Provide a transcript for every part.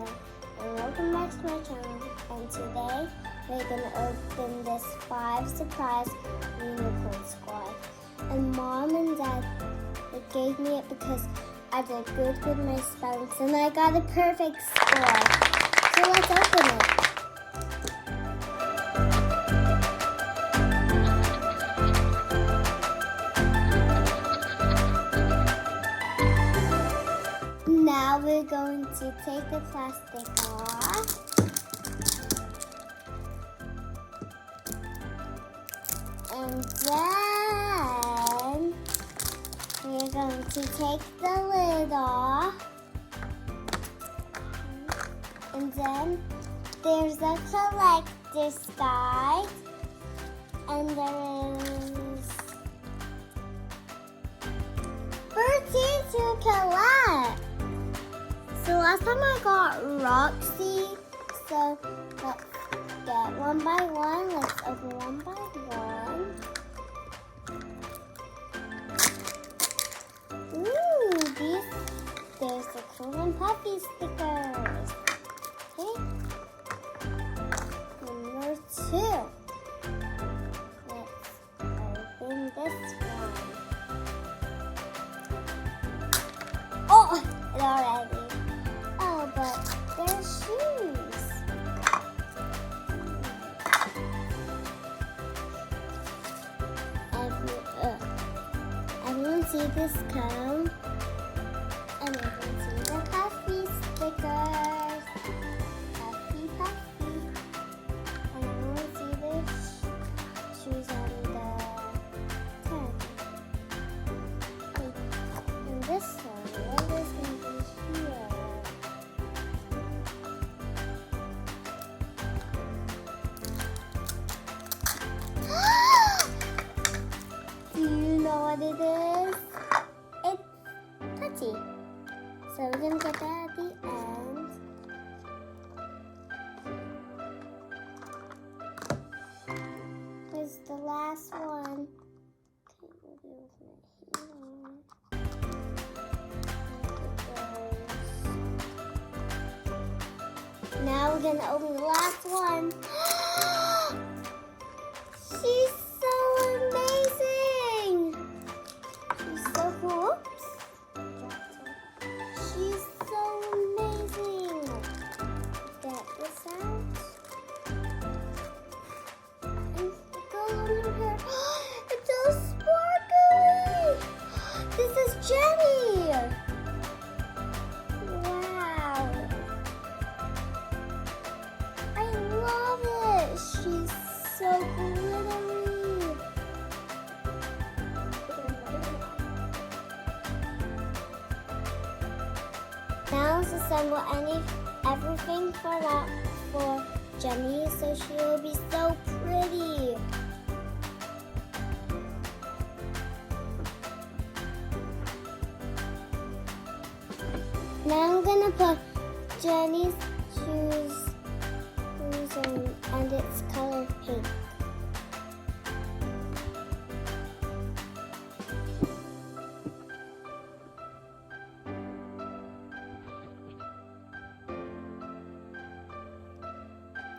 again, and welcome back to my channel. And today we're gonna open this 5 surprise unicorn squad. And Mom and Dad gave me it because I did good with my spellings and I got a perfect score. So let's open it. Now we're going to take the plastic off. And then we're going to take the lid off. And then there's a collector's guide. And there is 13 to collect. So last time I got Roxy, so let's get one by one. Let's open one by one. Ooh, there's the cool and puffy stickers. Okay. Number 2. Let's open this one. Oh, it already. But they're shoes. Everyone see this come? And everyone see the puffy stickers. Puffy, puffy. And everyone see the shoes on the tag. And this one, what is going to be here? Do you know what it is? It's putty. So we're going to get that at the end. Here's the last one. Now we're going to open the last one. She's so amazing. She's so cool. She's so amazing. Get this out. And go on her hair. It's so sparkly. This is Jenny. Wow. I love it. She's so glittery. Now let's assemble everything for Jenny so she will be so pretty. Now I'm gonna put Jenny's shoes on, and it's color pink.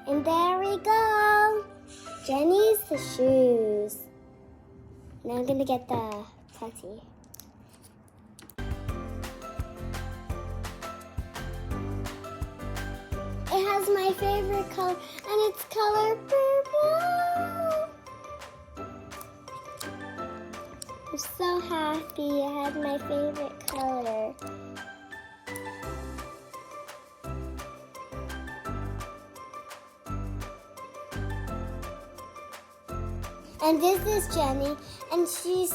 And there we go. Jenny's the shoes. Now I'm gonna get the putty. It has my favorite color, and it's color purple. I'm so happy it had my favorite color. And this is Jenny, and she's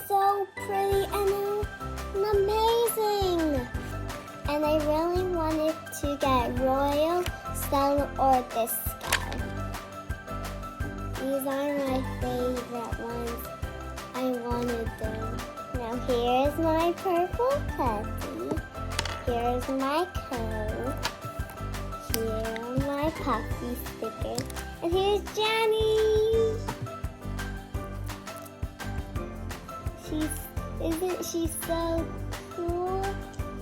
so pretty and amazing. And I really wanted to get Royal, Stella, or Disco. These are my favorite ones. I wanted them. Now here's my purple putty. Here's my coat. Here are my puffy stickers. And here's Jenny. Isn't she so cool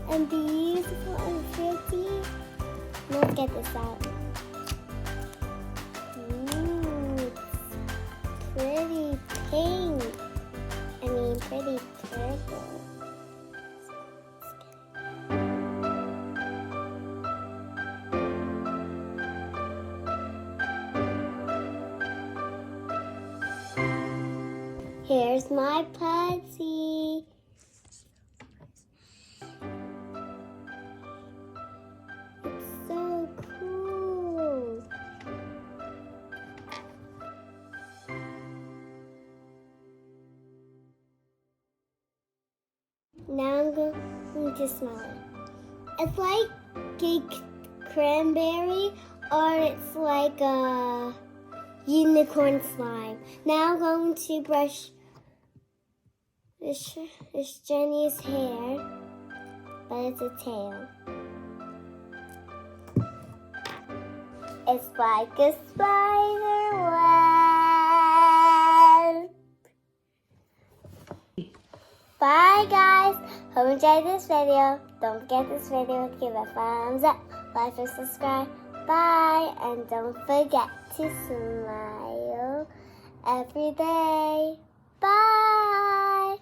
and beautiful and pretty? let's get this out. Ooh, it's pretty pink. I mean, pretty purple. Here's my putty. It's so cool. Now I'm going to smell it. It's like a cranberry, or it's like a unicorn slime. Now I'm going to brush this Jenny's hair, but it's a tail. It's like a spider web. Bye guys. Hope you enjoyed this video. Don't forget this video to give a thumbs up, like and subscribe. Bye, and don't forget to smile every day. Bye.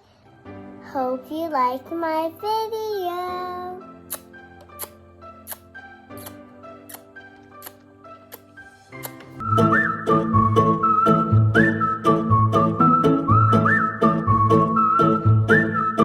Hope you liked my video.